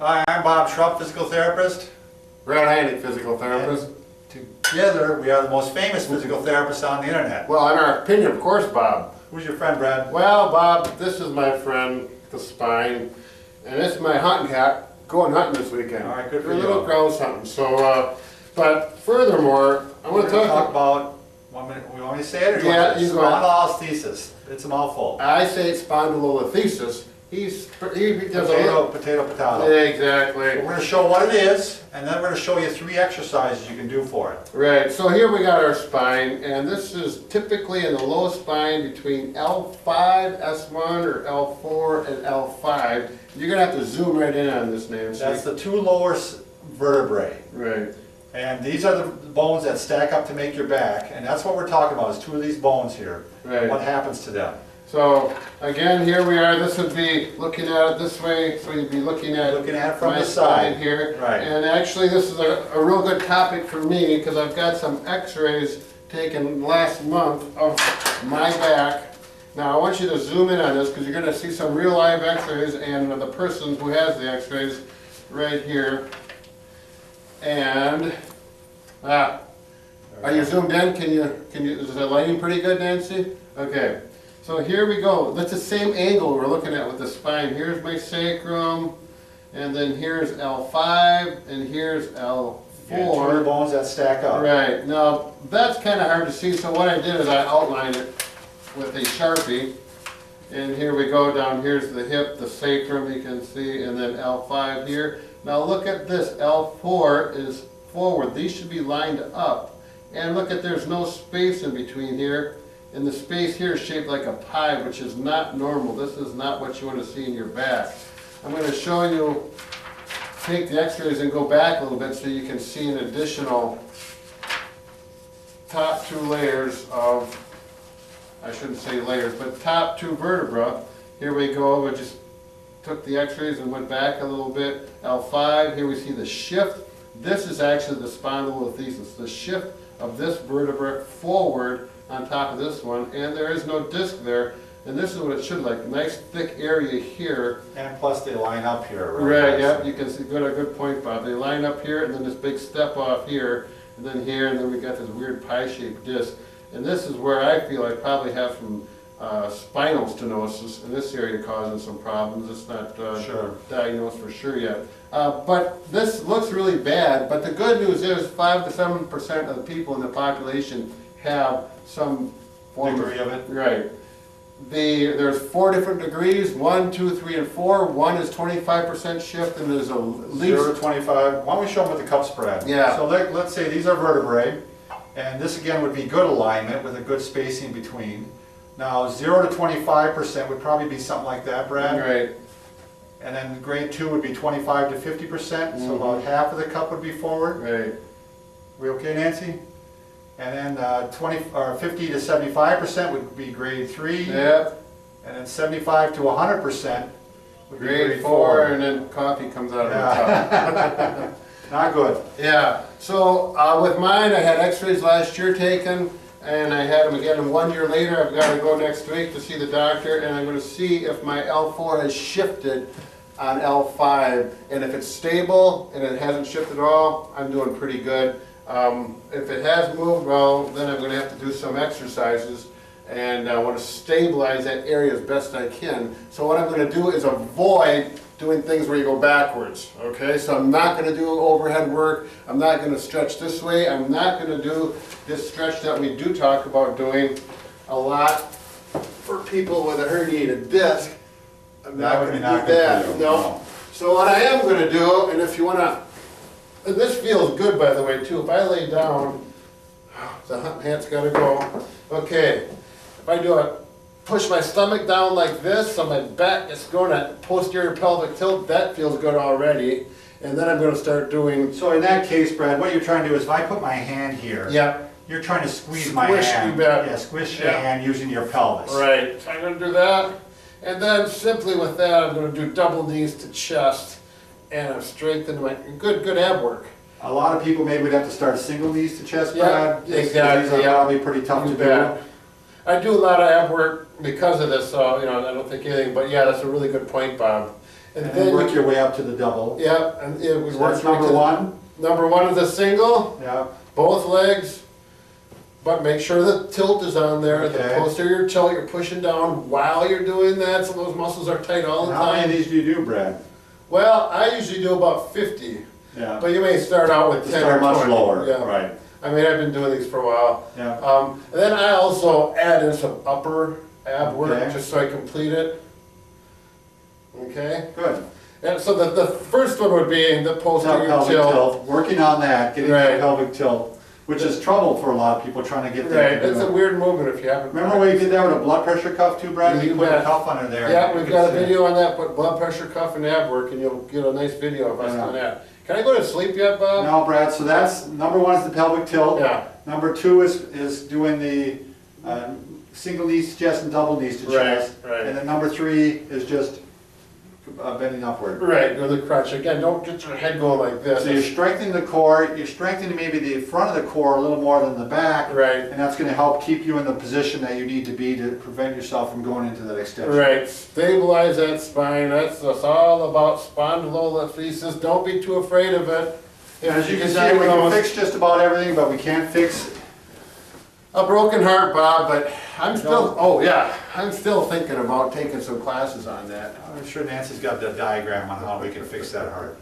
Hi, I'm Bob Schrupp, physical therapist. Brad Heineck, physical therapist. And together, we are the most famous physical therapists on the internet. Well, in our opinion, of course, Bob. Who's your friend, Brad? Well, Bob, this is my friend, the spine, and this is my hunting hat. Going hunting this weekend. All right, good for We're you. a little grouse hunting. So, but furthermore, I want We're to going to talk talk. about, 1 minute, we want me to say it or do you Yeah, want to? you go ahead. Spondylolisthesis. It's a mouthful. I say spondylolisthesis. He does Potato. Exactly. We're going to show what it is, and then we're going to show you 3 exercises you can do for it. Right, so here we got our spine, and this is typically in the low spine between L5, S1, or L4 and L5. You're going to have to zoom right in on this, Nancy. That's the 2 lower vertebrae. Right. And these are the bones that stack up to make your back, and that's what we're talking about, is 2 of these bones here. Right. What happens to them? So, again, here we are. This would be looking at it this way, so you'd be looking at it from my the side here. Right. And actually, this is a real good topic for me, because I've got some x-rays taken last month of my back. Now, I want you to zoom in on this, because you're going to see some real live x-rays, and the person who has the x-rays right here. And, are you zoomed in? Is the lighting pretty good, Nancy? Okay. So here we go. That's the same angle we're looking at with the spine. Here's my sacrum, and then here's L5, and here's L4. Yeah, 2 of the bones that stack up. Right. Now, that's kind of hard to see, so what I did is I outlined it with a Sharpie. And here we go down. Here's the hip, the sacrum, you can see, and then L5 here. Now look at this. L4 is forward. These should be lined up. And look at, there's no space in between here. And the space here is shaped like a pie, which is not normal. This is not what you want to see in your back. I'm going to show you, take the x-rays and go back a little bit so you can see an additional top 2 layers of, I shouldn't say layers, but top 2 vertebra. Here we go. We just took the x-rays and went back a little bit. L5, here we see the shift. This is actually the spondylolisthesis, the shift of this vertebra forward on top of this one, and there is no disc there, and this is what it should look like. Nice thick area here. And plus they line up here. Right, yep, you can see, good point, Bob. They line up here, and then this big step off here, and then here, and then we got this weird pie-shaped disc. And this is where I feel I probably have some spinal stenosis in this area causing some problems. It's not diagnosed for sure yet. But this looks really bad, but the good news is 5 to 7% of the people in the population have some form Degree of it. Right. There's 4 different degrees, 1, 2, 3, and 4. 1 is 25% shift, and there's a least 0 to 25. Why don't we show them with the cup spread? Yeah. So let's say these are vertebrae, and this again would be good alignment with a good spacing between. Now 0 to 25% would probably be something like that, Brad. Right. And then grade 2 would be 25 to 50%, so about half of the cup would be forward. Right. We okay, Nancy? And then 50 to 75% would be grade 3. Yep. And then 75 to 100% would be Grade 4, and then coffee comes out of the top. Not good. Yeah. So with mine, I had x-rays last year taken, and I had them again 1 year later. I've got to go next week to see the doctor, and I'm going to see if my L4 has shifted on L5. And if it's stable and it hasn't shifted at all, I'm doing pretty good. If it has moved, well, then I'm going to have to do some exercises, and I want to stabilize that area as best I can. So what I'm going to do is avoid doing things where you go backwards, okay? So I'm not going to do overhead work. I'm not going to stretch this way. I'm not going to do this stretch that we do talk about doing a lot for people with a herniated disc. I'm not going to do that, no. So what I am going to do, and if you want to, and this feels good, by the way, too. If I lay down, the hat's got to go. Okay, if I do a push my stomach down like this, so my back is going at posterior pelvic tilt, that feels good already. And then I'm going to start doing. So in that case, Brad, what you're trying to do is if I put my hand here, you're trying to squeeze my hand. Yeah, squish your hand using your pelvis. Right, so I'm going to do that. And then simply with that, I'm going to do double knees to chest. And I'm strengthening my good ab work. A lot of people maybe would have to start single knees to chest, Brad. Exactly. These are probably pretty tough to do. I do a lot of ab work because of this, so I don't think anything. But yeah, that's a really good point, Bob. And then then you work can- your way up to the double. Yep, and it would So work. that's right number to the- one. Number one is a single, Yeah, both legs, but make sure the tilt is on there. The Okay. posterior tilt, you're pushing down while you're doing that, so those muscles are tight all the and how many of time. these do you do, Brad? Well, I usually do about 50, Yeah, but you may start out with to 10 start or much 20. lower, Yeah. right, I mean, I've been doing these for a while. yeah. And then I also add in some upper ab work Okay. just so I complete it. Okay? Good. And so the first one would be the posterior Pelvic tilt. tilt, working on that, getting Right. that pelvic tilt, which is trouble for a lot of people trying to get that Right, to it's a do. weird movement if you haven't. Remember when you did that with a blood pressure cuff too, Brad? You You put a bet. cuff under there. Yeah, and we've you got a could see. video on that, put blood pressure cuff and ab work, and you'll get a nice video of us Yeah. doing that. Can I go to sleep yet, Bob? No, Brad, so that's, number one is the pelvic tilt. Yeah, Number two is doing the single knees to chest and double knees to Right, chest. right. And then number three is just bending upward. right, with the crutch. Again, don't get your head going like So you're this. strengthening the core, you're strengthening maybe the front of the core a little more than the back. Right, And that's gonna help keep you in the position that you need to be to prevent yourself from going into that extension. right. Stabilize that spine. That's all about spondylolisthesis. Don't be too afraid of it. And as you can If see, we can diagnose fix just about everything, but we can't fix, a broken heart, Bob, but I'm still, No. oh yeah, I'm still thinking about taking some classes on that. I'm sure Nancy's got the diagram on how we can fix that heart.